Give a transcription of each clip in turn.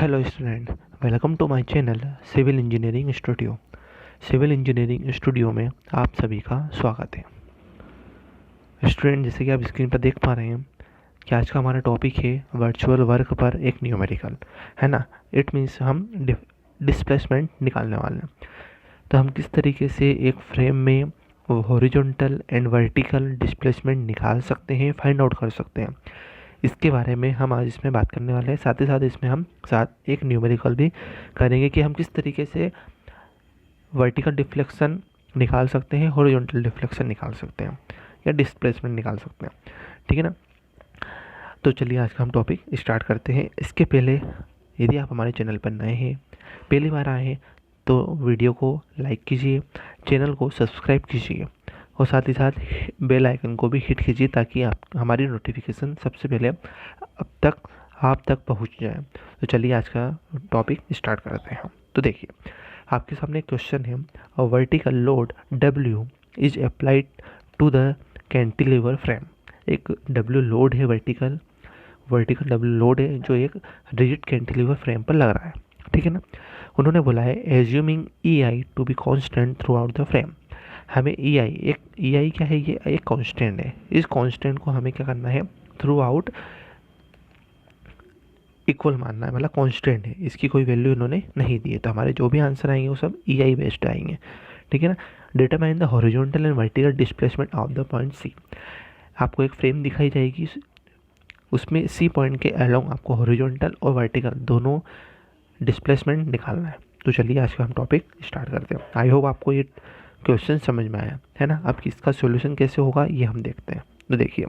Hello student, welcome to my channel civil engineering studio. Civil engineering studio में आप सभी का स्वागत है। स्टूडेंट, जैसे कि आप स्क्रीन पर देख पा रहे हैं कि आज का हमारा टॉपिक है वर्चुअल वर्क पर एक न्यूमेरिकल, है ना। इट मीन्स हम डिस्प्लेसमेंट निकालने वाले हैं। तो हम किस तरीके से एक फ्रेम में हॉरिजॉन्टल एंड वर्टिकल डिस्प्लेसमेंट निकाल सकते हैं, फाइंड आउट कर सकते हैं, इसके बारे में हम आज इसमें बात करने वाले हैं। साथ ही साथ इसमें हम साथ एक न्यूमेरिकल भी करेंगे कि हम किस तरीके से वर्टिकल डिफ्लेक्शन निकाल सकते हैं, हॉरिजॉन्टल डिफ्लेक्शन निकाल सकते हैं या डिस्प्लेसमेंट निकाल सकते हैं। ठीक है ना। तो चलिए आज का हम टॉपिक स्टार्ट करते हैं। इसके पहले यदि आप हमारे चैनल पर नए हैं, पहली बार आए हैं, तो वीडियो को लाइक कीजिए, चैनल को सब्सक्राइब कीजिए और साथ ही साथ बेल आइकन को भी हिट कीजिए ताकि आप हमारी नोटिफिकेशन सबसे पहले आप तक पहुंच जाए। तो चलिए आज का टॉपिक स्टार्ट करते हैं। तो देखिए, आपके सामने एक क्वेश्चन है, a vertical load W is applied to the cantilever frame. एक W लोड है, वर्टिकल W लोड है जो एक रिजिड कैंटिलीवर फ्रेम पर लग रहा है। ठीक है ना। उन्होंने बोला है assuming EI to be constant throughout the frame. हमें EI क्या है, ये एक कांस्टेंट है। इस कांस्टेंट को हमें क्या करना है, थ्रू आउट इक्वल मानना है, मतलब कांस्टेंट है, इसकी कोई वैल्यू इन्होंने नहीं दी है। तो हमारे जो भी आंसर आएंगे वो सब EI बेस्ड आएंगे। ठीक है ना। Determine the horizontal and vertical displacement of the point C। आपको एक फ्रेम दिखाई जाएगी, उसमें C पॉइंट के अलोंग आपको हॉरिजॉन्टल और वर्टिकल दोनों डिस्प्लेसमेंट निकालना है। तो चलिए आज का हम टॉपिक स्टार्ट करते हैं। आई होप आपको ये क्वेश्चन समझ में आया है ना। अब इसका सॉल्यूशन कैसे होगा ये हम देखते हैं। तो देखिए,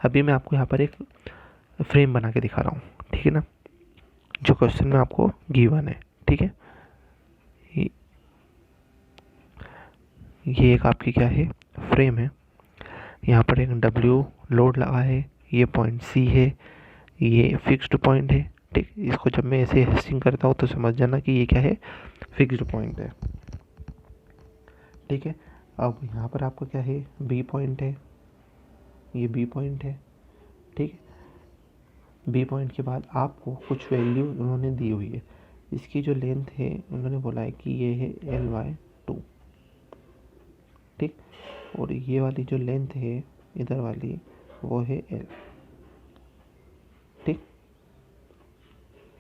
अभी मैं आपको यहाँ पर एक फ्रेम बना के दिखा रहा हूँ। ठीक है ना, जो क्वेश्चन में आपको गिवन है। ठीक है, ये एक आपकी क्या है, फ्रेम है। यहाँ पर एक W लोड लगा है, ये पॉइंट C है, ये फिक्स्ड पॉइंट है। ठीक, इसको जब मैं ऐसे हेस्टिंग करता हूँ तो समझ जाना कि ये क्या है, फिक्स्ड पॉइंट है। ठीक है। अब यहाँ पर आपको क्या है, B पॉइंट है, ये B पॉइंट है। ठीक है। B पॉइंट के बाद आपको कुछ वैल्यू उन्होंने दी हुई है। इसकी जो लेंथ है उन्होंने बोला है कि ये है L/2। ठीक, और ये वाली जो लेंथ है इधर वाली वो है L। ठीक,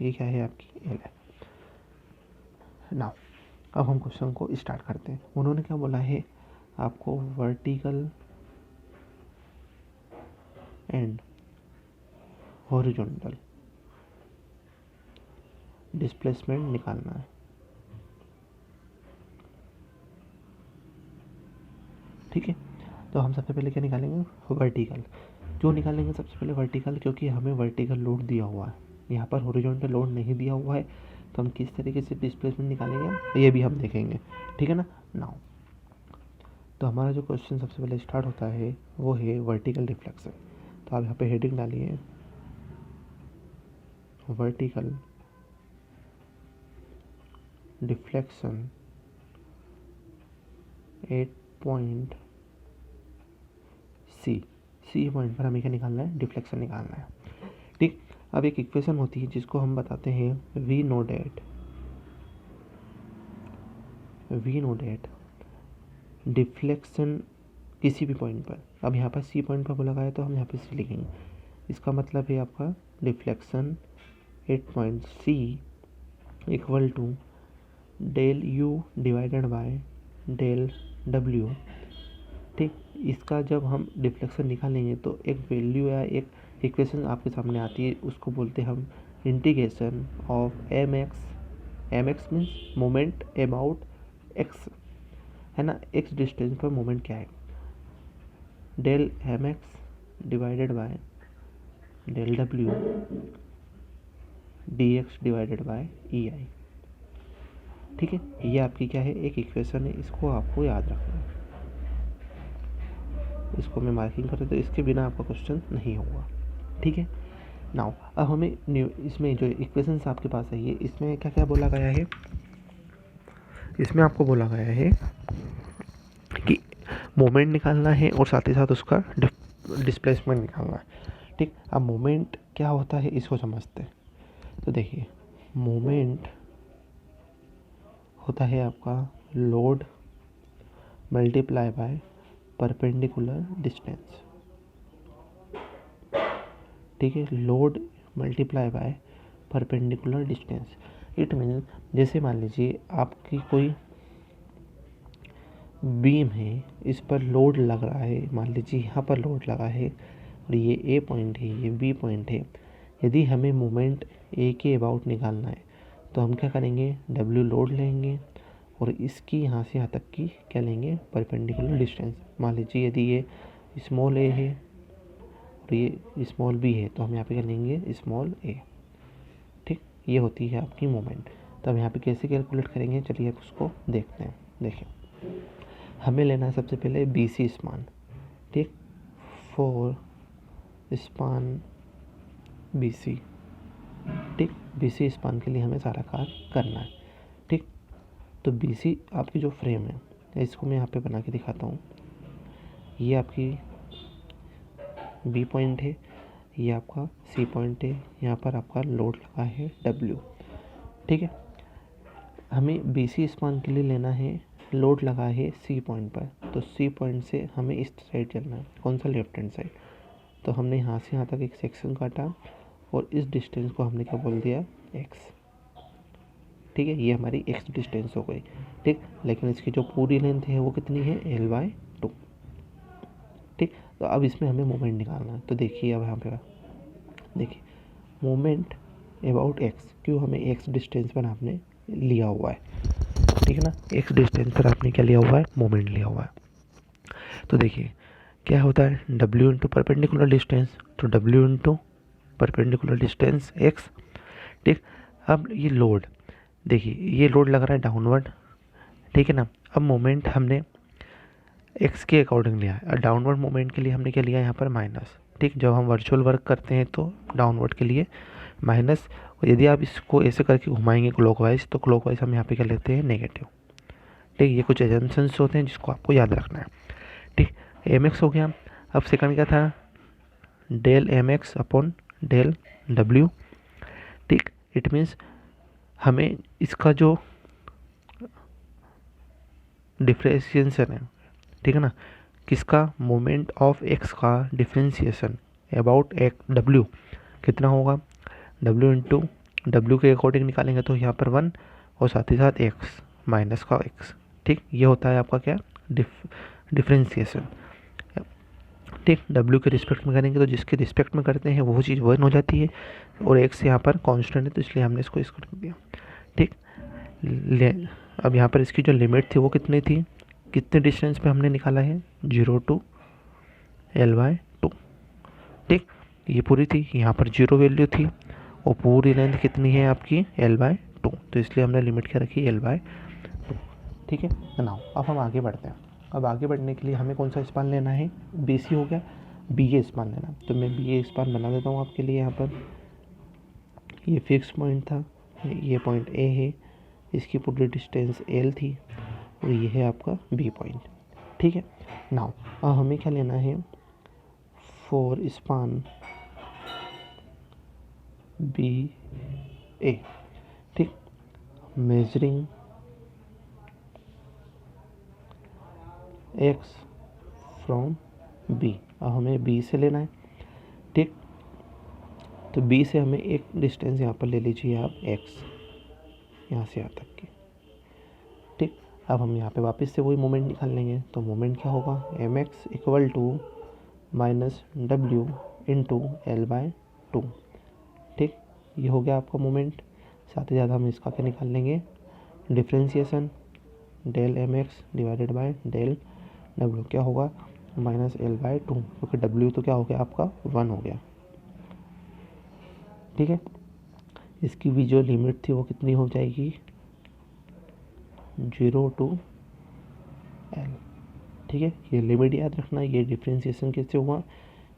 ये क्या है आपकी L है। नाउ अब हम क्वेश्चन को स्टार्ट करते हैं। उन्होंने क्या बोला है, आपको वर्टिकल एंड हॉरिजॉन्टल डिस्प्लेसमेंट निकालना है। ठीक है। तो हम सबसे पहले क्या निकालेंगे, वर्टिकल। क्यों निकालेंगे सबसे पहले वर्टिकल, क्योंकि हमें वर्टिकल लोड दिया हुआ है, यहाँ पर हॉरिजॉन्टल लोड नहीं दिया हुआ है। तो हम किस तरीके से डिस्प्लेसमेंट निकालेंगे ये भी हम देखेंगे। ठीक है ना। नाउ तो हमारा जो क्वेश्चन सबसे पहले स्टार्ट होता है वो है वर्टिकल डिफ्लेक्शन। तो आप यहाँ पे हेडिंग डालिए, vertical deflection at point C point पर हमें क्या निकालना है, डिफ्लेक्शन निकालना है। ठीक, अब एक इक्वेशन होती है जिसको हम बताते हैं वी नो डेट डिफ्लेक्शन किसी भी पॉइंट पर। अब यहाँ पर C पॉइंट पर बोला गया है तो हम यहाँ पे C लिखेंगे। इसका मतलब है आपका deflection at point C equal to del U divided by del W। ठीक, इसका जब हम डिफ्लेक्शन निकालेंगे तो एक वैल्यू या एक इक्वेशन आपके सामने आती है, उसको बोलते हैं हम integration of mx means moment about x, है ना। x डिस्टेंस पर मोमेंट क्या है, del mx divided by del W dx divided by EI। ठीक है, ये आपकी क्या है, एक इक्वेशन है, इसको आपको याद रखना है। इसको मैं मार्किंग कर देता हूँ, इसके बिना आपका क्वेश्चन नहीं होगा। ठीक है। नाउ अब हमें इसमें जो इक्वेशंस आपके पास है, ये इसमें क्या क्या बोला गया है, इसमें आपको बोला गया है कि मोमेंट निकालना है और साथ ही साथ उसका डिस्प्लेसमेंट निकालना है। ठीक, अब मोमेंट क्या होता है इसको समझते हैं। तो देखिए, मोमेंट होता है आपका load multiply by perpendicular distance. ठीक है, load multiply by perpendicular distance. It mean जैसे मान लीजिए आपकी कोई बीम है, इस पर लोड लग रहा है, मान लीजिए यहाँ पर लोड लगा है और ये ए पॉइंट है, ये बी पॉइंट है। यदि हमें मोमेंट ए के अबाउट निकालना है तो हम क्या करेंगे, डब्ल्यू लोड लेंगे और इसकी यहाँ से यहाँ तक की क्या लेंगे, परपेंडिकुलर डिस्टेंस। मान लीजिए यदि ये स्मॉल ए है और ये स्मॉल बी है तो हम यहाँ पे क्या लेंगे, स्मॉल ए। ठीक, ये होती है आपकी मोमेंट। तो हम यहाँ पे कैसे कैलकुलेट करेंगे, चलिए उसको देखते हैं। देखिए, हमें लेना है सबसे पहले BC स्पान। ठीक, फॉर स्पान BC। ठीक, BC स्पान के लिए हमें सारा कार्य करना है। ठीक, तो BC आपकी जो फ्रेम है, इसको मैं यहाँ पे बना के दिखाता हूँ। ये आपकी B पॉइंट है, ये आपका C पॉइंट है, यहाँ पर आपका लोड लगा है W। ठीक है, हमें BC स्पान के लिए लेना है, लोड लगा है C पॉइंट पर, तो C पॉइंट से हमें इस साइड चलना है। कौन सा, लेफ्ट हैंड साइड। तो हमने यहाँ से यहाँ तक एक सेक्शन काटा और इस डिस्टेंस को हमने क्या बोल दिया, x। ठीक है, ये हमारी x डिस्टेंस हो गई। ठीक, लेकिन इसकी जो पूरी लेंथ है वो कितनी है, L/2। ठीक, तो अब इसमें हमें मोमेंट निकालना है। तो देखिए अब यहाँ पे देखिए, मोमेंट अबाउट x, क्यों, हमें x डिस्टेंस पर आपने लिया हुआ है। ठीक है ना, x डिस्टेंस पर आपने क्या लिया हुआ है, मोमेंट लिया हुआ है। तो देखिए क्या होता है, W इंटू परपेंडिकुलर डिस्टेंस, तो W into perpendicular distance x। ठीक, अब ये लोड, देखिए ये लोड लग रहा है डाउनवर्ड। ठीक है ना, अब मोमेंट हमने x के अकॉर्डिंग लिया है और डाउनवर्ड मोमेंट के लिए हमने क्या लिया यहाँ पर, माइनस। ठीक, जब हम वर्चुअल वर्क करते हैं तो डाउनवर्ड के लिए माइनस। और यदि आप इसको ऐसे करके घुमाएंगे क्लॉकवाइज, तो क्लॉकवाइज हम यहाँ पे क्या लेते हैं, नेगेटिव। ठीक, ये कुछ एजम्पशंस होते हैं जिसको आपको याद रखना है। ठीक, mx हो गया। अब सेकंड क्या था, del mx upon del w। ठीक, इट मीन्स हमें इसका जो डिफ्रेंशिएशन है, ठीक है ना, किसका, मोमेंट ऑफ x का डिफ्रेंशिएशन अबाउट w कितना होगा, w इंटू डब्ल्यू के अकॉर्डिंग निकालेंगे तो यहाँ पर 1 और साथ ही साथ x माइनस का x। ठीक, ये होता है आपका क्या, डिफ्रेंशिएशन। ठीक, w के रिस्पेक्ट में करेंगे तो जिसके रिस्पेक्ट में करते हैं वो चीज़ 1 हो जाती है और x यहाँ पर कांस्टेंट है तो इसलिए हमने इसको कर दिया। ठीक, अब यहाँ पर इसकी जो लिमिट थी वो कितनी थी, कितने डिस्टेंस पे हमने निकाला है, 0 to L/2। ठीक, ये पूरी थी, यहाँ पर 0 वैल्यू थी और पूरी लेंथ कितनी है आपकी, L/2, तो इसलिए हमने लिमिट क्या रखी, L/2। ठीक है ना, अब हम आगे बढ़ते हैं। अब आगे बढ़ने के लिए हमें कौन सा स्पान लेना है, BC हो गया, BA स्पान लेना। तो मैं BA स्पान बना देता हूँ आपके लिए। यहाँ पर ये फिक्स पॉइंट था, ये पॉइंट A है, इसकी पूरी डिस्टेंस L थी और ये है आपका B पॉइंट। ठीक है, नाउ अब हमें क्या लेना है, फॉर स्पान BA। ठीक, मेजरिंग x फ्रॉम B। अब हमें B से लेना है। ठीक, तो B से हमें एक डिस्टेंस यहाँ पर ले लीजिए आप x, यहाँ से यहाँ तक की। ठीक, अब हम यहाँ पे वापस से वही मोमेंट निकाल लेंगे। तो मोमेंट क्या होगा, mx equal to minus w into L/2। ठीक, ये हो गया आपका मोमेंट। साथ ही साथ हम इसका क्या निकाल लेंगे, differentiation, del mx divided by del w क्या होगा, माइनस L/2, क्योंकि w तो क्या हो गया आपका 1 हो गया। ठीक है, इसकी भी जो लिमिट थी वो कितनी हो जाएगी, 0 to L। ठीक है, ये लिमिट याद रखना। ये डिफ्रेंशिएशन कैसे हुआ,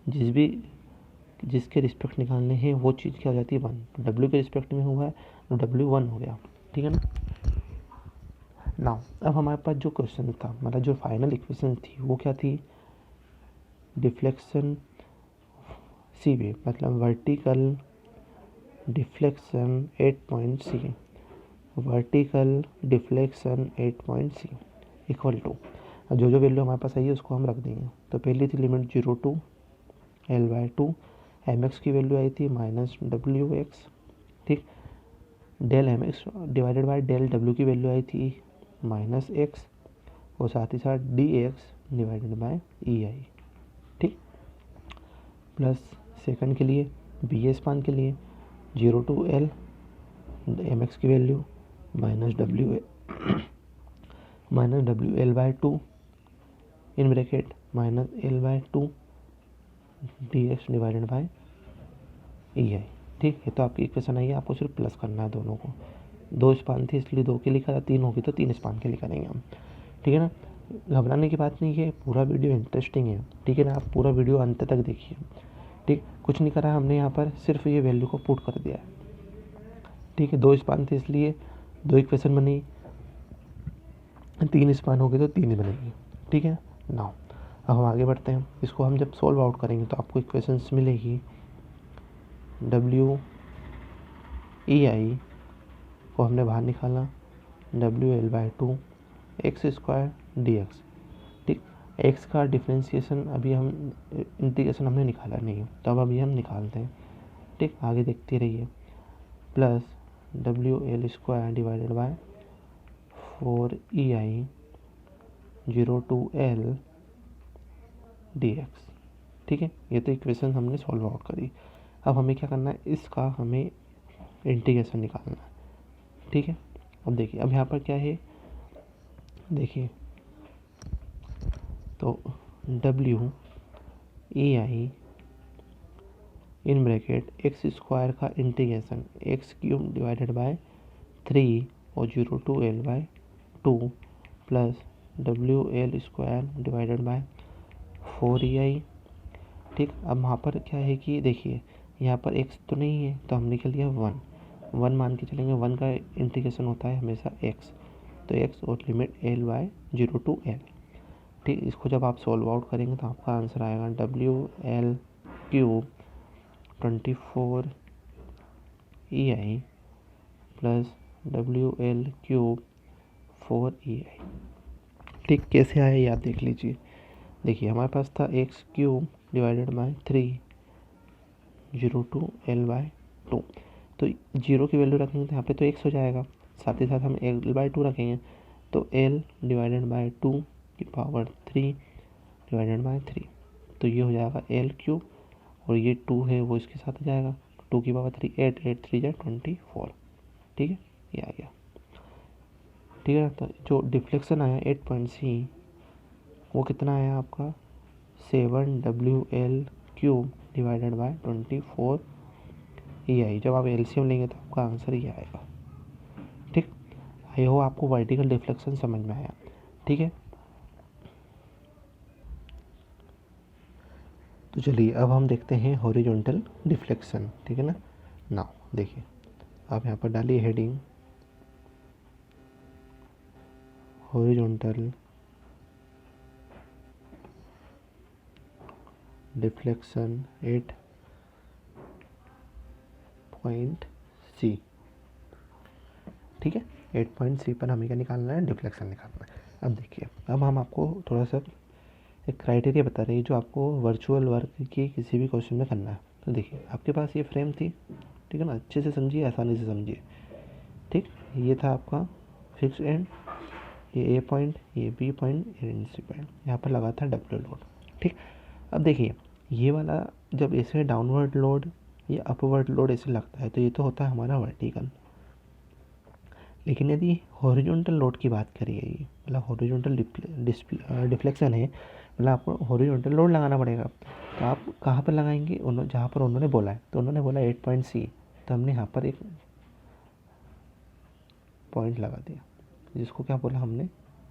जिसके रिस्पेक्ट निकालने हैं वो चीज़ क्या हो जाती है, 1। तो W के रिस्पेक्ट में हुआ है तो W 1 हो गया। ठीक है ना। नाउ अब हमारे पास जो क्वेश्चन था, मतलब जो फाइनल इक्वेशन थी वो क्या थी, डिफ्लेक्शन सी वे, मतलब vertical deflection 8.c, vertical deflection 8.c equal to, जो वैल्यू हमारे पास आई है उसको हम रख देंगे। तो पहली थी लिमिट 0 to L/2, mx की वैल्यू आई थी -wx, ठीक। Del mx divided by del w की वैल्यू आई थी -x, और साथ ही साथ dx डिवाइडेड बाय ei, ठीक। प्लस सेकंड के लिए bs स्पान के लिए 0 to L, mx की value -wL/2 in bracket -L/2 dx divided by ei, ठीक। ये तो आपकी इक्वेशन आई है, आपको सिर्फ प्लस करना है दोनों को। 2 स्पान थी इसलिए 2 के लिए करा, 3 होगी तो 3 स्पान के लिए करेंगे हम, ठीक है ना। घबराने की बात नहीं है, पूरा वीडियो इंटरेस्टिंग है, ठीक है ना। आप पूरा वीडियो अंत तक देखिए, ठीक। कुछ नहीं करा हमने यहाँ पर, सिर्फ ये वैल्यू को पुट कर दिया है, ठीक है। 2 स्पान थे इसलिए 2 इक्वेशन बनी, 3 स्पान हो गए तो 3 ही बनेगी, ठीक है। नाउ अब हम आगे बढ़ते हैं। इसको हम जब सॉल्व आउट करेंगे तो आपको इक्वेशंस मिलेगी। डब्ल्यू ई आई को हमने बाहर निकाला, WL/2 x² dx, ठीक। x का डिफ्रेंशिएशन अभी हम इंटीग्रेशन हमने निकाला नहीं, तो अब अभी हम निकालते हैं, ठीक। आगे देखते रहिए। Plus WL² divided by 4ei 0 to L dx, ठीक है। ये तो इक्वेशन हमने सॉल्व आउट करी। अब हमें क्या करना है, इसका हमें इंटीग्रेशन निकालना है, ठीक है। अब देखिए, अब यहाँ पर क्या है, देखिए तो WEI इन ब्रैकेट x² का इंटीग्रेशन x³ डिवाइडेड बाय 3 और 0 to L/2 plus WL² divided by 4ei, ठीक। अब वहाँ पर क्या है कि देखिए यहाँ पर x तो नहीं है, तो हम निकल लिया 1 मान के चलेंगे। 1 का इंटीग्रेशन होता है हमेशा x, तो x और लिमिट L/0 to L, ठीक। इसको जब आप सॉल्व आउट करेंगे तो आपका आंसर आएगा WL³ 24 ei plus WL³ 4 ei, ठीक। कैसे आया ये आप देख लीजिए। देखिए हमारे पास था x³ divided by 3 0 to L/2, तो 0 की वैल्यू रखेंगे तो यहाँ पे तो x हो जाएगा, साथ ही साथ हम L/2 रखेंगे तो L डिवाइडेड बाय 2 की पावर 3 डिवाइडेड बाय 3, तो ये हो जाएगा L³ और ये 2 है वो इसके साथ हो जाएगा, 2 की पावर 3 8 8 3 जा 24, ठीक है। ये आ गया, ठीक है। तो जो डिफ्लेक्शन आया 8.c वो कितना आया आपका 7WL³ डिवाइडेड बाय 24 ei। जब आप एलसीएम लेंगे तो आपका आंसर ये आएगा, ठीक। आई हो आपको वर्टिकल डिफ्लेक्शन समझ में आया, ठीक है। तो चलिए अब हम देखते हैं हॉरिजॉन्टल डिफ्लेक्शन, ठीक है ना। नाउ देखिए, आप यहाँ पर डालिए हेडिंग हॉरिजॉन्टल डिफ्लेक्शन 8.c, ठीक है। 8.c पर हमें क्या निकालना है, डिफ्लेक्शन निकालना है। अब देखिए, अब हम आपको थोड़ा सा एक क्राइटेरिया बता रहे हैं जो आपको वर्चुअल वर्क की किसी भी क्वेश्चन में करना है। तो देखिए आपके पास ये फ्रेम थी, ठीक है ना, अच्छे से समझिए, आसानी से समझिए, ठीक। ये था आपका फिक्स एंड, ये ए पॉइंट, ये बी पॉइंट, ये सी पॉइंट, यहाँ पर लगा था डब्ल्यू लोड, ठीक। अब देखिए ये वाला जब ऐसे डाउनवर्ड लोड या अपवर्ड लोड ऐसे लगता है तो ये तो होता है हमारा वर्टिकल, लेकिन यदि हॉरिजॉन्टल लोड की बात करिए, ये मतलब हॉरिजॉन्टल डिफ्लेक्शन है, मतलब आपको हॉरिजॉन्टल लोड लगाना पड़ेगा। तो आप कहाँ पर लगाएंगे, जहाँ पर उन्होंने बोला है, तो उन्होंने बोला 8.c, तो हमने यहाँ पर एक पॉइंट लगा दिया जिसको क्या बोला हमने,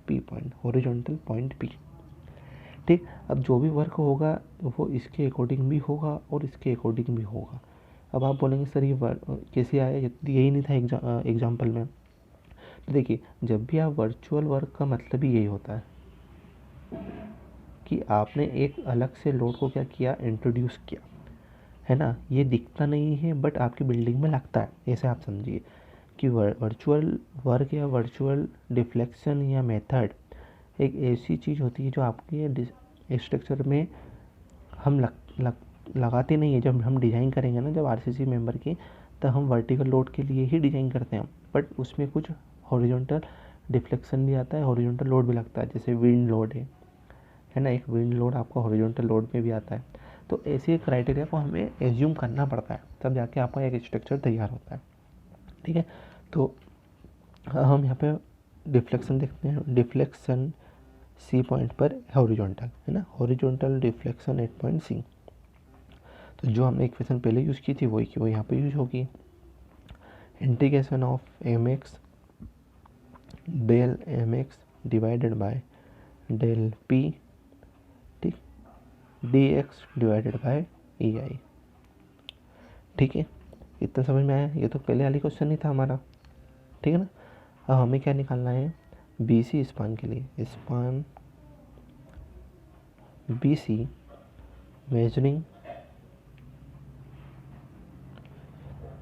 P point, horizontal point P, ठीक। अब जो भी वर्क होगा वो इसके अकॉर्डिंग भी होगा और इसके अकॉर्डिंग भी होगा। अब आप बोलेंगे सर ये कैसे आया, यही नहीं था एग्जाम्पल में। तो देखिए जब भी आप वर्चुअल वर्क का मतलब ही यही होता है कि आपने एक अलग से लोड को क्या किया, इंट्रोड्यूस किया, है ना, ये दिखता नहीं है बट आपकी बिल्डिंग में लगता है। ऐसे आप समझिए कि वर्चुअल वर्क या वर्चुअल डिफ्लेक्शन या मेथड एक ऐसी चीज़ होती है जो आपके स्ट्रक्चर में हम लगाते नहीं है। जब हम डिज़ाइन करेंगे ना, जब आरसीसी मेंबर की, तब हम वर्टिकल लोड के लिए ही डिज़ाइन करते हैं, बट उसमें कुछ हॉरिजॉन्टल डिफ्लेक्शन भी आता है, हॉरिजॉन्टल लोड भी लगता है, जैसे विंड लोड है ना, एक विंड लोड आपका हॉरिजॉन्टल लोड में भी आता है। तो ऐसे क्राइटेरिया को हमें एज्यूम करना पड़ता है, तब जाके आपका एक स्ट्रक्चर तैयार होता है। ठीक है, तो हम यहाँ पे डिफ्लेक्शन देखते हैं। डिफ्लेक्शन सी पॉइंट पर हॉरिजॉन्टल है ना, horizontal deflection at point C. तो जो हमने इक्वेशन पहले यूज़ की थी वही की वो यहाँ पे यूज होगी। Integration of M X del M X divided by del P, ठीक, D X divided by E I. ठीक है, इतना समझ में आया। ये तो पहले वाली क्वेश्चन ही था हमारा, ठीक है ना। अब हमें क्या निकालना है, बी सी स्पान के लिए, span B C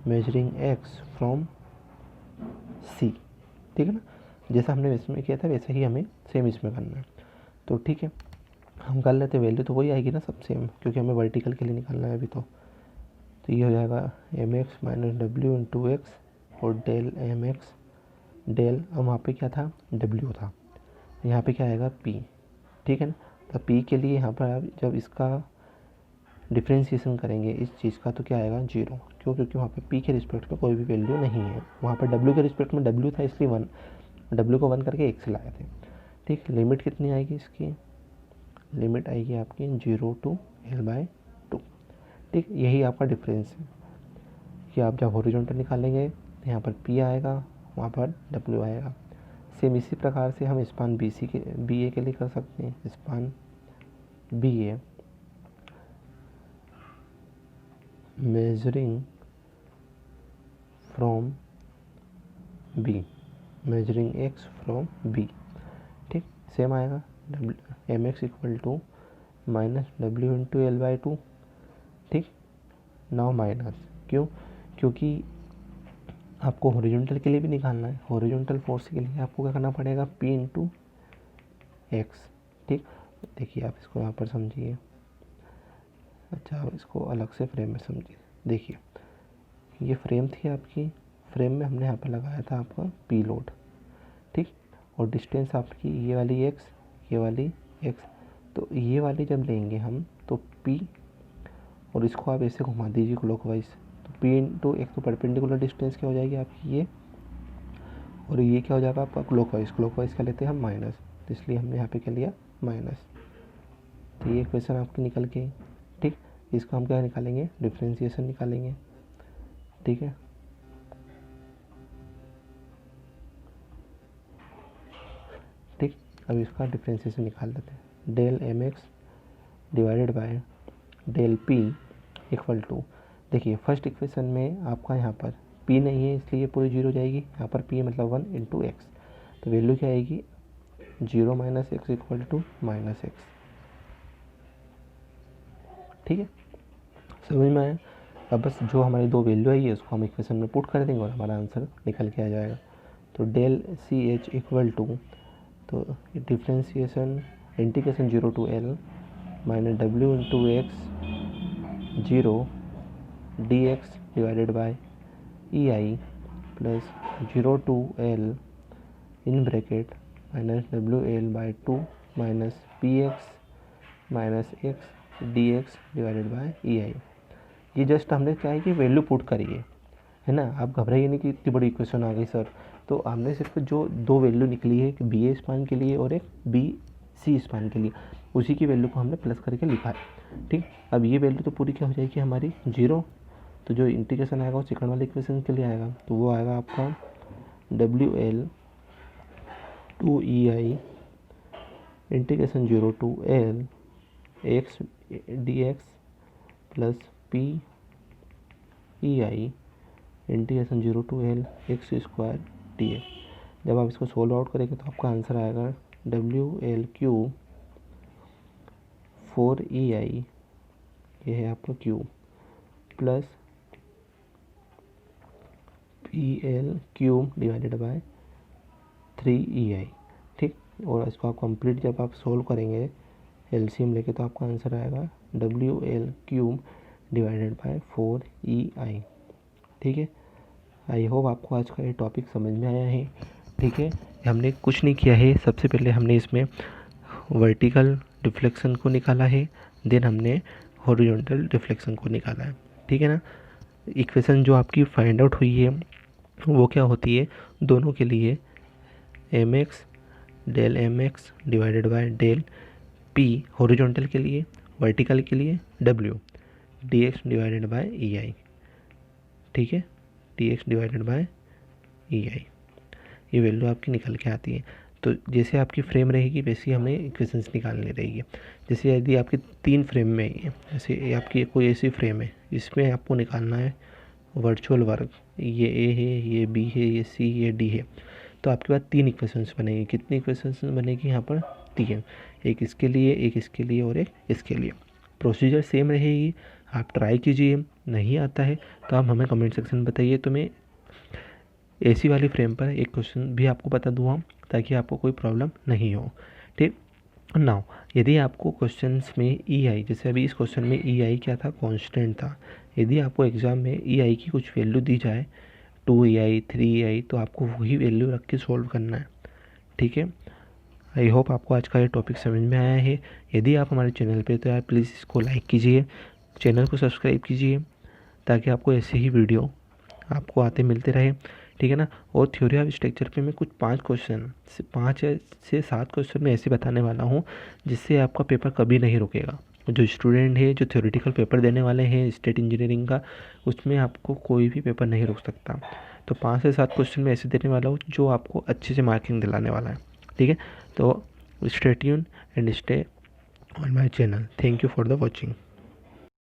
measuring X from C, ठीक है ना। जैसा हमने इसमें किया था वैसे ही हमें सेम इसमें करना है। तो ठीक है, हम कर लेते, वैल्यू तो वही आएगी ना सब सेम, क्योंकि हमें वर्टिकल के लिए निकालना है अभी। तो ये हो जाएगा M X minus W into X और डेल एम एक्स डेल, और वहाँ पे क्या था, डब्ल्यू था, यहाँ पे क्या आएगा पी, ठीक है ना। तो पी के लिए यहाँ पर आप जब इसका डिफ्रेंशिएशन करेंगे इस चीज़ का, तो क्या आएगा 0। क्यों, क्योंकि वहाँ पे पी के रिस्पेक्ट में कोई भी वैल्यू नहीं है। वहाँ पर डब्ल्यू के रिस्पेक्ट में डब्ल्यू था, इसलिए 1, डब्ल्यू को 1 करके एक से लाए थे। ठीक, लिमिट कितनी आएगी इसकी, लिमिट आएगी आपकी 0 to L/2। ठीक, यही आपका डिफरेंस है कि आप जब हॉरिजॉन्टल निकालेंगे तो यहाँ पर P आएगा, वहाँ पर W आएगा। सेम इसी प्रकार से हम स्पान बी ए के लिए कर सकते हैं। Span B A measuring from B, measuring X from B, ठीक, सेम आएगा M X equal to minus W into L/2। ठीक, नाउ माइनस, क्यों, क्योंकि आपको हॉरिजॉन्टल के लिए भी निकालना है। हॉरिजॉन्टल फोर्स के लिए आपको क्या करना पड़ेगा, P इंटू एक्स। ठीक, देखिए आप इसको यहाँ पर समझिए, अच्छा आप इसको अलग से फ्रेम में समझिए। देखिए ये फ्रेम थी आपकी, फ्रेम में हमने यहाँ पर लगाया था आपका P लोड, ठीक, और डिस्टेंस आपकी ये वाली एक्स, ये वाली एक्स। तो ये वाली जब लेंगे हम तो P, और इसको आप ऐसे घुमा दीजिए क्लॉकवाइज, तो P इंटू एक्स, तो परपेंडिकुलर डिस्टेंस क्या हो जाएगी आपकी ये, और ये क्या हो जाएगा आपका क्लॉकवाइज। क्लॉकवाइज क्या लेते हैं हम, माइनस, तो इसलिए हमने यहाँ पे क्या लिया, माइनस। तो ये इक्वेशन आपकी निकल गई। ठीक, इसको हम क्या निकालेंगे, डिफ्रेंशिएशन निकालेंगे। ठीक है, ठीक, अब इसका डिफ्रेंशिएशन निकाल लेते हैं। Del M X divided by del P equal to, देखिए फर्स्ट इक्वेशन में आपका यहाँ पर P नहीं है इसलिए पूरी 0 जाएगी, यहाँ पर P मतलब 1 इंटू एक्स, तो वैल्यू क्या आएगी 0 minus X equal to minus X. ठीक है, समझ में आया। अब बस जो हमारी दो वैल्यू आई है उसको हम इक्वेशन में पुट कर देंगे और हमारा आंसर निकल के आ जाएगा। तो del C H equal to, तो differentiation integration 0 to L minus W into X 0 D X divided by E I plus 0 to L in bracket minus WL/2 minus P X minus X D X divided by E I. ये just हमने क्या है कि value put करी है ना। आप घबराइए नहीं कि इतनी बड़ी इक्वेशन आ गई सर। तो हमने सिर्फ जो दो वैल्यू निकली है, एक बी ए स्पान के लिए और एक बी सी स्पान के लिए, उसी की वैल्यू को हमने प्लस करके लिखा है। ठीक, अब ये वैल्यू तो पूरी क्या हो जाएगी हमारी 0, तो जो इंटीग्रेशन आएगा वो सेकंड वाले इक्वेशन के लिए आएगा, तो वो आएगा आपका WL to E I integration 0 to L X D X plus P E I integration 0 to L X square D X. जब आप इसको सोल्व आउट करेंगे तो आपका आंसर आएगा WL³ 4EI, ये है आपका cube, plus PL³ divided by 3EI। ठीक, और इसको आप कंप्लीट जब आप सोल्व करेंगे एलसीएम लेके तो आपका आंसर आएगा WL³ डिवाइडेड बाय 4EI। ठीक है, आई होप आपको आज का ये टॉपिक समझ में आया है। ठीक है, हमने कुछ नहीं किया है, सबसे पहले हमने इसमें वर्टिकल डिफ्लेक्शन को निकाला है, देन हमने हॉरिजॉन्टल डिफ्लेक्शन को निकाला है। ठीक है ना, इक्वेशन जो आपकी फाइंड आउट हुई है वो क्या होती है, दोनों के लिए mx del mx divided by del p horizontal के लिए, वर्टिकल के लिए w dx divided by ei। ठीक है, dx डिवाइडेड बाय ei, ये वैल्यू आपकी निकल के आती है। तो जैसे आपकी फ्रेम रहेगी वैसे ही हमें इक्वेशंस निकालनी रहेगी। जैसे यदि आपकी 3 फ्रेम में है, जैसे आपकी कोई ऐसी फ्रेम है जिसमें आपको निकालना है वर्चुअल वर्ग, ये ए है, ये बी है, ये सी, ये डी है, तो आपके पास 3 इक्वेशंस बनेगी। कितनी इक्वेशंस बनेगी यहाँ पर? 3, एक इसके लिए, एक इसके लिए और एक इसके लिए। प्रोसीजर सेम रहेगी, आप ट्राई कीजिए। नहीं आता है तो आप हमें कमेंट सेक्शन में बताइए, तो मैं ऐसी वाली फ्रेम पर एक क्वेश्चन भी आपको बता दूँगा ताकि आपको कोई प्रॉब्लम नहीं हो। ठीक, नाउ यदि आपको क्वेश्चंस में EI, जैसे अभी इस क्वेश्चन में EI क्या था? कांस्टेंट था। यदि आपको एग्जाम में EI की कुछ वैल्यू दी जाए 2EI 3EI, तो आपको वही वैल्यू रख के सॉल्व करना है। ठीक है, आई होप आपको आज का ये टॉपिक समझ में आया है। यदि आप हमारे चैनल पे तो यार प्लीज़ इसको लाइक कीजिए, चैनल को सब्सक्राइब कीजिए ताकि आपको ऐसे ही वीडियो आपको आते मिलते रहे। ठीक है ना, और थ्योरी ऑफ स्ट्रक्चर पे मैं कुछ 5 से 7 क्वेश्चन मैं ऐसे बताने वाला हूँ जिससे आपका पेपर कभी नहीं रुकेगा। जो स्टूडेंट है, जो थ्योरेटिकल पेपर देने वाले हैं स्टेट इंजीनियरिंग का, उसमें आपको कोई भी पेपर नहीं रुक सकता। तो 5 से 7 क्वेश्चन मैं ऐसे देने वाला हूँ जो आपको अच्छे से मार्किंग दिलाने वाला है। ठीक है, तो stay tune and stay on my channel. Thank you for the watching.